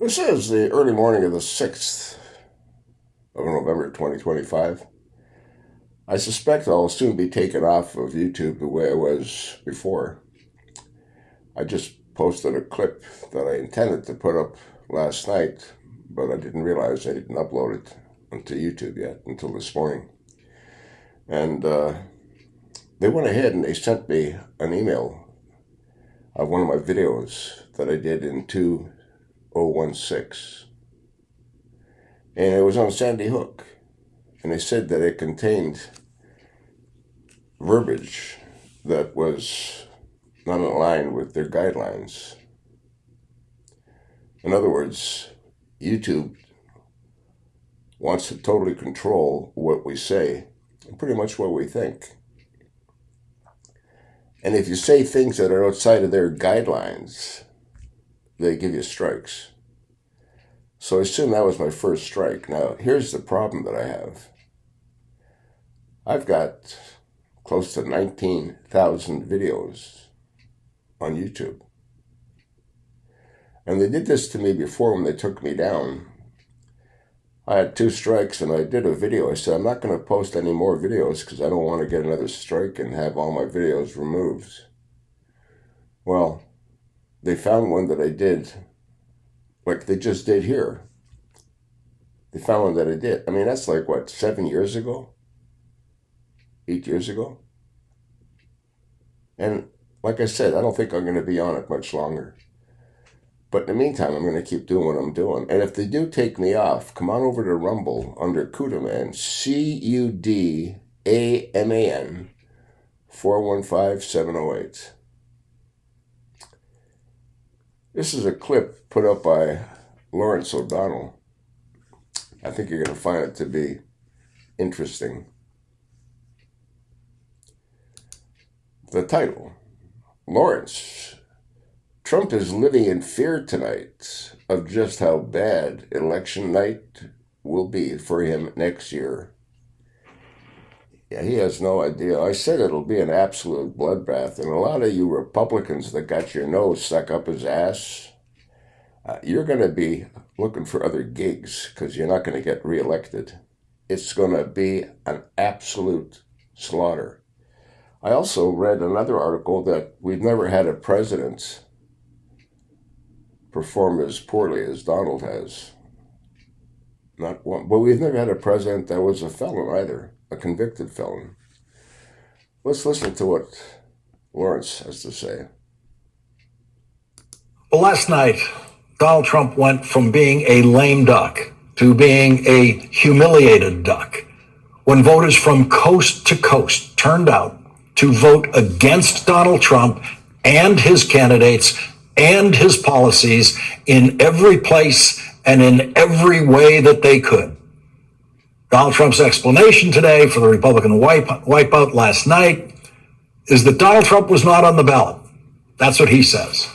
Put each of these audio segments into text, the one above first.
This is the early morning of the 6th of November 2025. I suspect I'll soon be taken off of YouTube the way I was before. I just posted a clip that I intended to put up last night, but I didn't realize I didn't upload it onto YouTube yet until this morning. And they went ahead and they sent me an email of one of my videos that I did in 2016. And it was on Sandy Hook. And they said that it contained verbiage that was not in line with their guidelines. In other words, YouTube wants to totally control what we say and pretty much what we think. And if you say things that are outside of their guidelines, they give you strikes. So I assume that was my first strike. Now, here's the problem that I have. I've got close to 19,000 videos on YouTube. And they did this to me before when they took me down. I had 2 strikes and I did a video. I said, I'm not going to post any more videos because I don't want to get another strike and have all my videos removed. Well, they found one that I did, like they just did here. They found one that I did. I mean, that's like, what, 7 years ago? 8 years ago? And like I said, I don't think I'm going to be on it much longer. But in the meantime, I'm going to keep doing what I'm doing. And if they do take me off, come on over to Rumble under Kudaman, Cudaman 415-708. This is a clip put up by Lawrence O'Donnell. I think you're going to find it to be interesting. The title, Lawrence, Trump is living in fear tonight of just how bad election night will be for him next year. Yeah, he has no idea. I said it'll be an absolute bloodbath, and a lot of you Republicans that got your nose stuck up his ass, you're going to be looking for other gigs because you're not going to get reelected. It's going to be an absolute slaughter. I also read another article that we've never had a president perform as poorly as Donald has. Not one. But we've never had a president that was a felon either, a convicted felon. Let's listen to what Lawrence has to say. Well, last night, Donald Trump went from being a lame duck to being a humiliated duck when voters from coast to coast turned out to vote against Donald Trump and his candidates and his policies in every place and in every way that they could. Donald Trump's explanation today for the Republican wipeout last night is that Donald Trump was not on the ballot. That's what he says.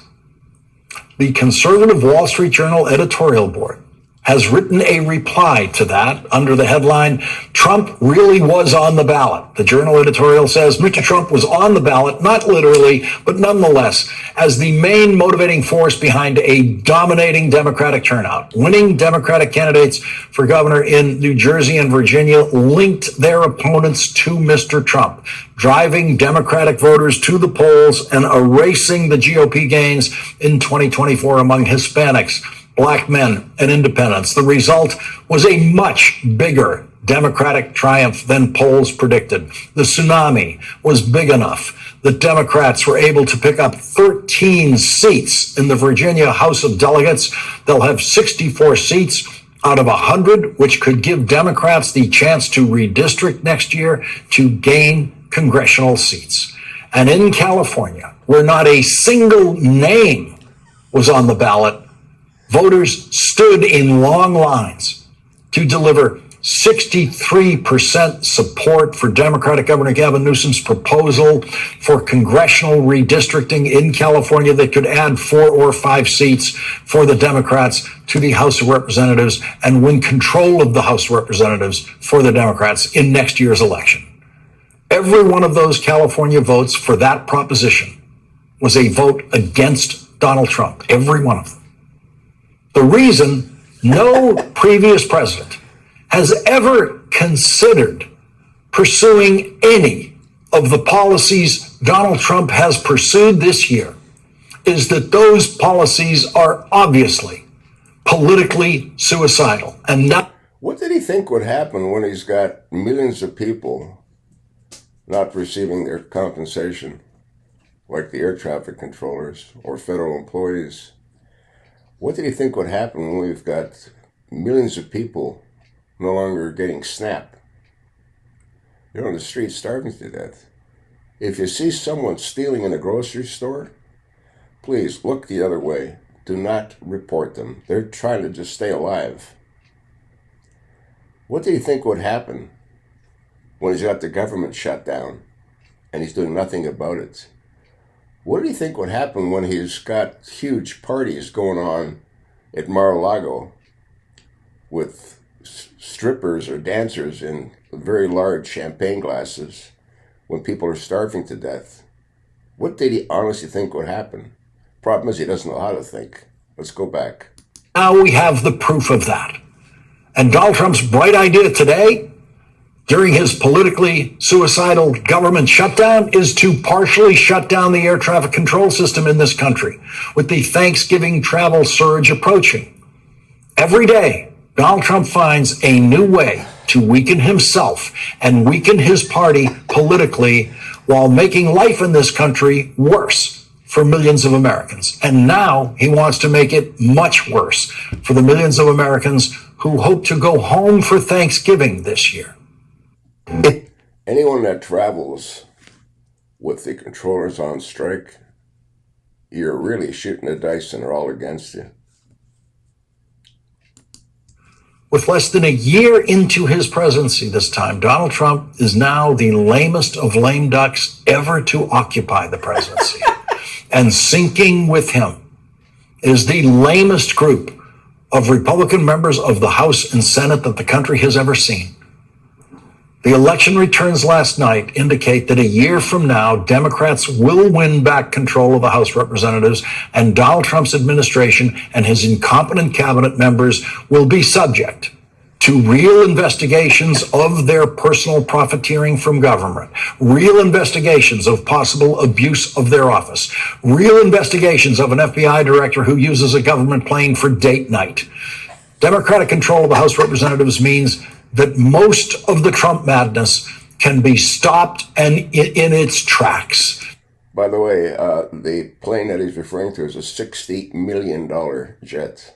The conservative Wall Street Journal editorial board has written a reply to that under the headline, Trump really was on the ballot. The Journal editorial says Mr. Trump was on the ballot, not literally, but nonetheless, as the main motivating force behind a dominating Democratic turnout. Winning Democratic candidates for governor in New Jersey and Virginia linked their opponents to Mr. Trump, driving Democratic voters to the polls and erasing the GOP gains in 2024 among Hispanics, Black men, and independents. The result was a much bigger Democratic triumph than polls predicted. The tsunami was big enough that Democrats were able to pick up 13 seats in the Virginia House of Delegates. They'll have 64 seats out of 100, which could give Democrats the chance to redistrict next year to gain congressional seats. And in California, where not a single name was on the ballot, voters stood in long lines to deliver 63% support for Democratic Governor Gavin Newsom's proposal for congressional redistricting in California that could add 4 or 5 seats for the Democrats to the House of Representatives and win control of the House of Representatives for the Democrats in next year's election. Every one of those California votes for that proposition was a vote against Donald Trump, every one of them. The reason no previous president has ever considered pursuing any of the policies Donald Trump has pursued this year is that those policies are obviously politically suicidal and not. What did he think would happen when he's got millions of people not receiving their compensation, like the air traffic controllers or federal employees? What did he think would happen when we've got millions of people no longer getting SNAP? They're on the street starving to death. If you see someone stealing in a grocery store, please look the other way. Do not report them. They're trying to just stay alive. What do you think would happen when he's got the government shut down and he's doing nothing about it? What do you think would happen when he's got huge parties going on at Mar-a-Lago with strippers or dancers in very large champagne glasses when people are starving to death? What did he honestly think would happen? Problem is, he doesn't know how to think. Let's go back. Now we have the proof of that. And Donald Trump's bright idea today, during his politically suicidal government shutdown, is to partially shut down the air traffic control system in this country with the Thanksgiving travel surge approaching. Every day, Donald Trump finds a new way to weaken himself and weaken his party politically while making life in this country worse for millions of Americans. And now he wants to make it much worse for the millions of Americans who hope to go home for Thanksgiving this year. Anyone that travels with the controllers on strike, you're really shooting the dice and they're all against you. With less than a year into his presidency this time, Donald Trump is now the lamest of lame ducks ever to occupy the presidency. And sinking with him is the lamest group of Republican members of the House and Senate that the country has ever seen. The election returns last night indicate that a year from now, Democrats will win back control of the House of Representatives, and Donald Trump's administration and his incompetent cabinet members will be subject to real investigations of their personal profiteering from government, real investigations of possible abuse of their office, real investigations of an FBI director who uses a government plane for date night. Democratic control of the House of Representatives means that most of the Trump madness can be stopped and in its tracks. By the way, the plane that he's referring to is a $60 million jet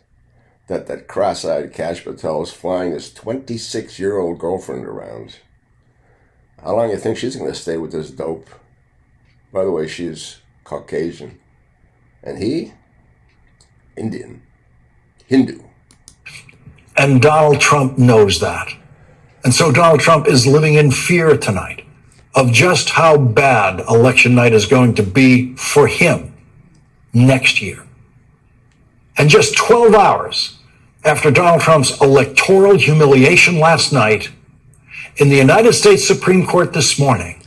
that cross-eyed Kash Patel is flying his 26-year-old girlfriend around. How long do you think she's going to stay with this dope? By the way, she's Caucasian. And he? Indian. Hindu. And Donald Trump knows that. And so Donald Trump is living in fear tonight of just how bad election night is going to be for him next year. And just 12 hours after Donald Trump's electoral humiliation last night, in the United States Supreme Court this morning,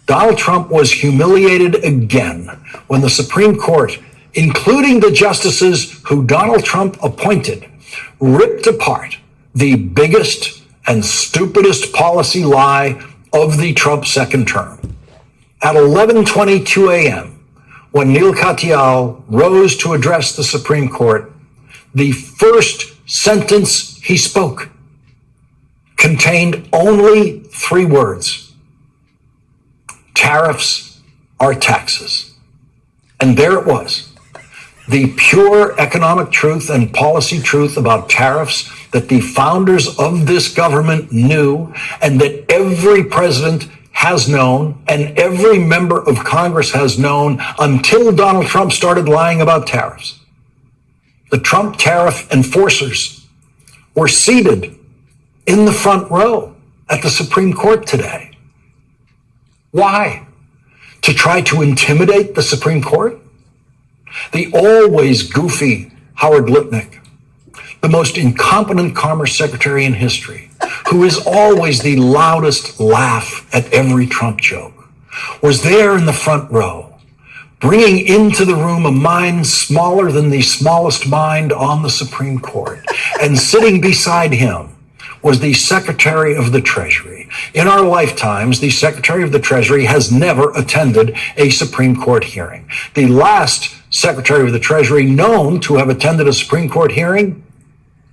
Donald Trump was humiliated again when the Supreme Court, including the justices who Donald Trump appointed, ripped apart the biggest and stupidest policy lie of the Trump second term. At 11:22 a.m., when Neil Katyal rose to address the Supreme Court, the first sentence he spoke contained only 3 words: tariffs are taxes. And there it was, the pure economic truth and policy truth about tariffs that the founders of this government knew, and that every president has known and every member of Congress has known until Donald Trump started lying about tariffs. The Trump tariff enforcers were seated in the front row at the Supreme Court today. Why? To try to intimidate the Supreme Court? The always goofy Howard Lutnick, the most incompetent Commerce Secretary in history, who is always the loudest laugh at every Trump joke, was there in the front row, bringing into the room a mind smaller than the smallest mind on the Supreme Court. And sitting beside him was the Secretary of the Treasury. In our lifetimes, the Secretary of the Treasury has never attended a Supreme Court hearing. The last Secretary of the Treasury known to have attended a Supreme Court hearing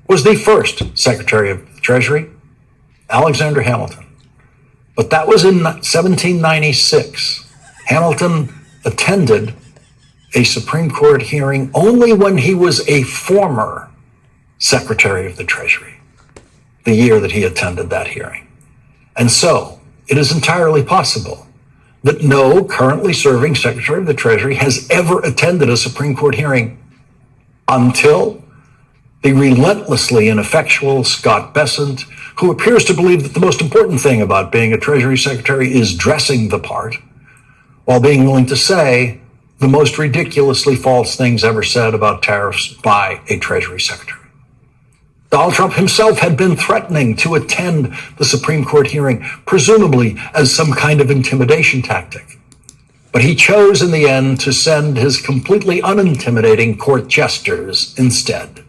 was the first Secretary of the Treasury, Alexander Hamilton. But that was in 1796. Hamilton attended a Supreme Court hearing only when he was a former Secretary of the Treasury, the year that he attended that hearing. And so it is entirely possible that no currently serving Secretary of the Treasury has ever attended a Supreme Court hearing until the relentlessly ineffectual Scott Bessent, who appears to believe that the most important thing about being a Treasury Secretary is dressing the part, while being willing to say the most ridiculously false things ever said about tariffs by a Treasury Secretary. Donald Trump himself had been threatening to attend the Supreme Court hearing, presumably as some kind of intimidation tactic. But he chose in the end to send his completely unintimidating court jesters instead.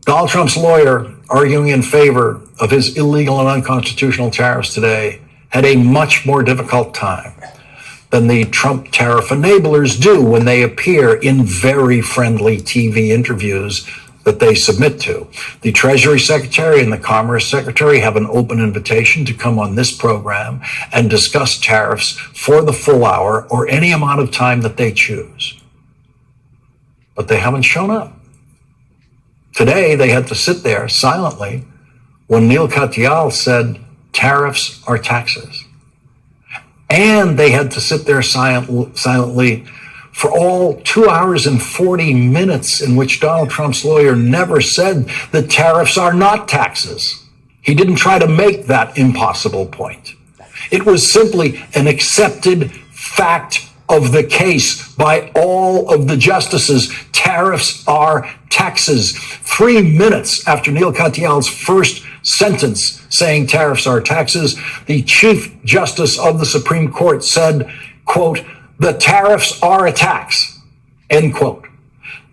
Donald Trump's lawyer, arguing in favor of his illegal and unconstitutional tariffs today, had a much more difficult time than the Trump tariff enablers do when they appear in very friendly TV interviews that they submit to. The Treasury Secretary and the Commerce Secretary have an open invitation to come on this program and discuss tariffs for the full hour or any amount of time that they choose. But they haven't shown up. Today, they had to sit there silently when Neil Katyal said tariffs are taxes. And they had to sit there silently for all 2 hours and 40 minutes in which Donald Trump's lawyer never said that tariffs are not taxes. He didn't try to make that impossible point. It was simply an accepted fact of the case by all of the justices. Tariffs are taxes. 3 minutes after Neil Katyal's first sentence saying tariffs are taxes, the Chief Justice of the Supreme Court said, quote, "The tariffs are a tax," end quote.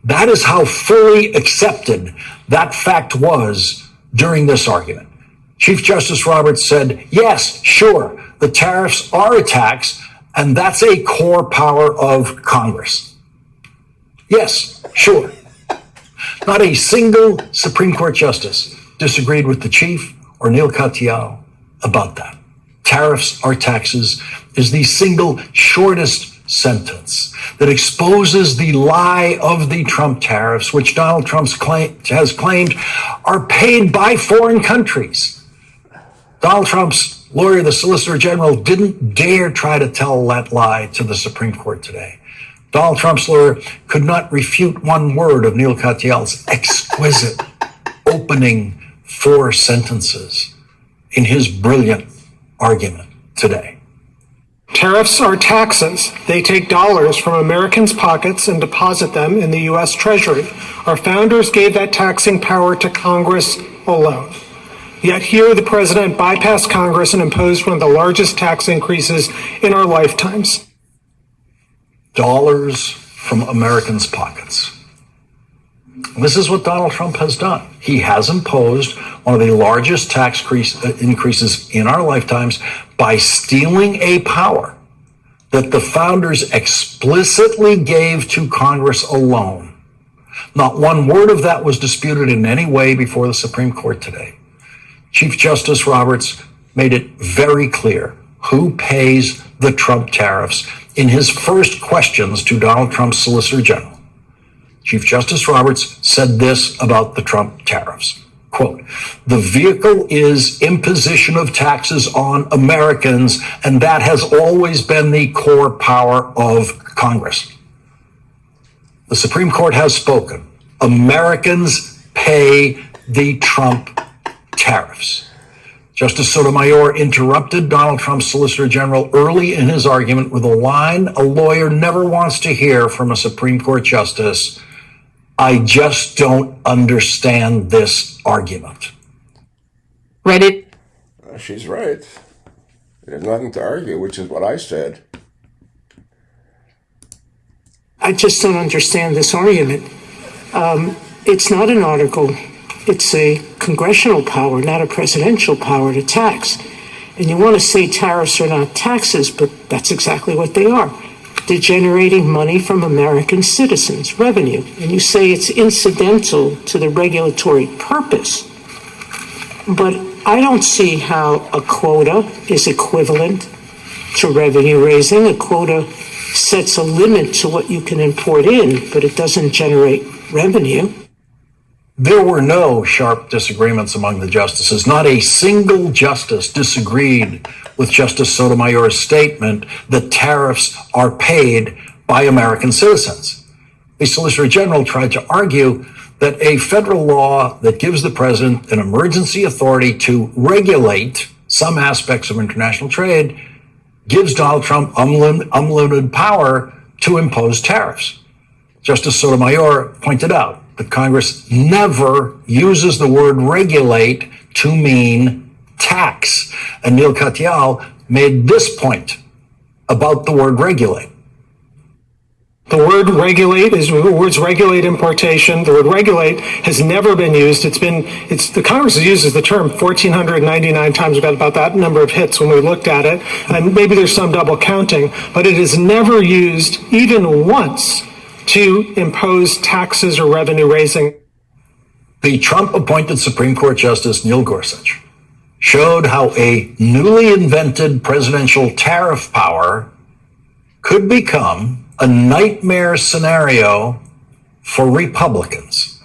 That is how fully accepted that fact was during this argument. Chief Justice Roberts said, yes, sure, the tariffs are a tax, and that's a core power of Congress. Yes, sure. Not a single Supreme Court justice disagreed with the Chief or Neil Katyal about that. Tariffs are taxes is the single shortest sentence that exposes the lie of the Trump tariffs, which Donald Trump has claimed are paid by foreign countries. Donald Trump's lawyer, the Solicitor General, didn't dare try to tell that lie to the Supreme Court today. Donald Trump's lawyer could not refute one word of Neil Katyal's exquisite opening 4 sentences in his brilliant argument today. Tariffs are taxes. They take dollars from Americans' pockets and deposit them in the U.S. Treasury. Our founders gave that taxing power to Congress alone. Yet here the president bypassed Congress and imposed one of the largest tax increases in our lifetimes. Dollars from Americans' pockets. This is what Donald Trump has done. He has imposed one of the largest tax increases in our lifetimes by stealing a power that the founders explicitly gave to Congress alone. Not one word of that was disputed in any way before the Supreme Court today. Chief Justice Roberts made it very clear who pays the Trump tariffs in his first questions to Donald Trump's Solicitor General. Chief Justice Roberts said this about the Trump tariffs. Quote, "The vehicle is imposition of taxes on Americans, and that has always been the core power of Congress." The Supreme Court has spoken. Americans pay the Trump tariffs. Justice Sotomayor interrupted Donald Trump's Solicitor General early in his argument with a line a lawyer never wants to hear from a Supreme Court justice: "I just don't understand this argument." Ready? She's right. There's nothing to argue, which is what I said. I just don't understand this argument. It's not an article. It's a congressional power, not a presidential power to tax. And you want to say tariffs are not taxes, but that's exactly what they are. They're generating money from American citizens, revenue. And you say it's incidental to the regulatory purpose. But I don't see how a quota is equivalent to revenue raising. A quota sets a limit to what you can import in, but it doesn't generate revenue. There were no sharp disagreements among the justices. Not a single justice disagreed with Justice Sotomayor's statement that tariffs are paid by American citizens. The Solicitor General tried to argue that a federal law that gives the president an emergency authority to regulate some aspects of international trade gives Donald Trump unlimited power to impose tariffs. Justice Sotomayor pointed out that Congress never uses the word regulate to mean tax. And Neil Katyal made this point about the word regulate. The word regulate is the words regulate importation. The word regulate has never been used. The Congress uses the term 1,499 times. We got about that number of hits when we looked at it. And maybe there's some double counting, but it is never used even once to impose taxes or revenue raising. The Trump-appointed Supreme Court Justice Neil Gorsuch showed how a newly invented presidential tariff power could become a nightmare scenario for Republicans.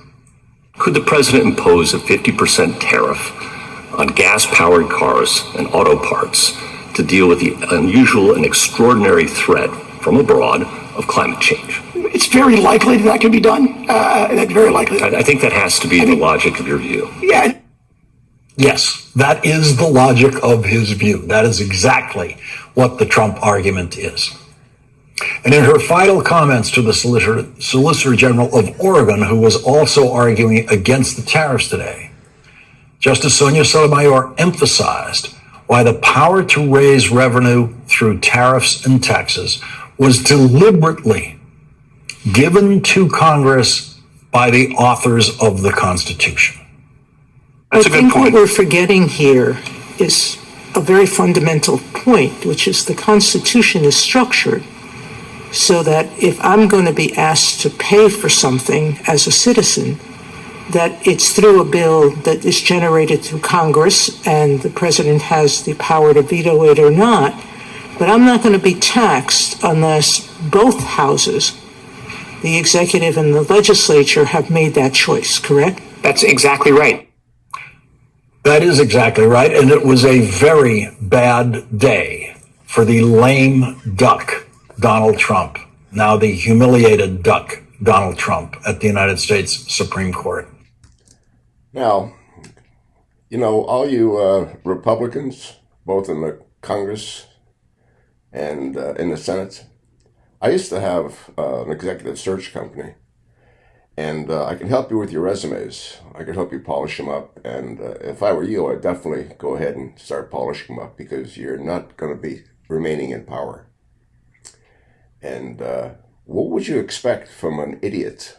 Could the president impose a 50% tariff on gas-powered cars and auto parts to deal with the unusual and extraordinary threat from abroad of climate change? It's very likely that can be done. That's very likely. I think that has to be the logic of your view. Yeah. Yes, that is the logic of his view. That is exactly what the Trump argument is. And in her final comments to the Solicitor General of Oregon, who was also arguing against the tariffs today, Justice Sonia Sotomayor emphasized why the power to raise revenue through tariffs and taxes was deliberately given to Congress by the authors of the Constitution. That's a good point. I think what we're forgetting here is a very fundamental point, which is the Constitution is structured so that if I'm going to be asked to pay for something as a citizen, that it's through a bill that is generated through Congress and the president has the power to veto it or not. But I'm not going to be taxed unless both houses, the executive and the legislature, have made that choice, correct? That's exactly right. That is exactly right. And it was a very bad day for the lame duck, Donald Trump, now the humiliated duck, Donald Trump, at the United States Supreme Court. Now, all you Republicans, both in the Congress and in the Senate, I used to have an executive search company, and I can help you with your resumes. I can help you polish them up, and if I were you, I'd definitely go ahead and start polishing them up because you're not going to be remaining in power. And what would you expect from an idiot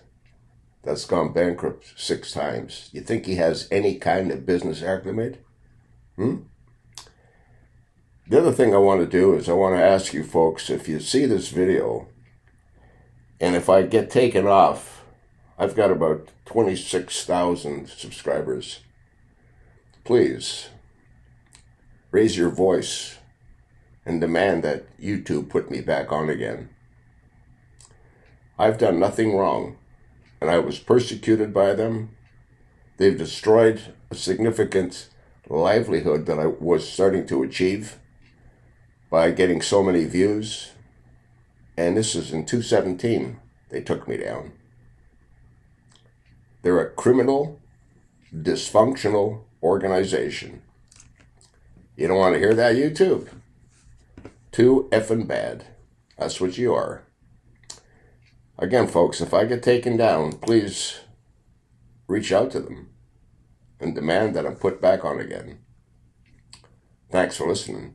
that's gone bankrupt 6 times? You think he has any kind of business acumen? The other thing I want to do is I want to ask you folks, if you see this video, and if I get taken off, I've got about 26,000 subscribers. Please raise your voice and demand that YouTube put me back on again. I've done nothing wrong, and I was persecuted by them. They've destroyed a significant livelihood that I was starting to achieve by getting so many views. And this is in 2017, they took me down. They're a criminal, dysfunctional organization. You don't want to hear that, YouTube? Too effing bad. That's what you are. Again, folks, if I get taken down, please reach out to them and demand that I'm put back on again. Thanks for listening.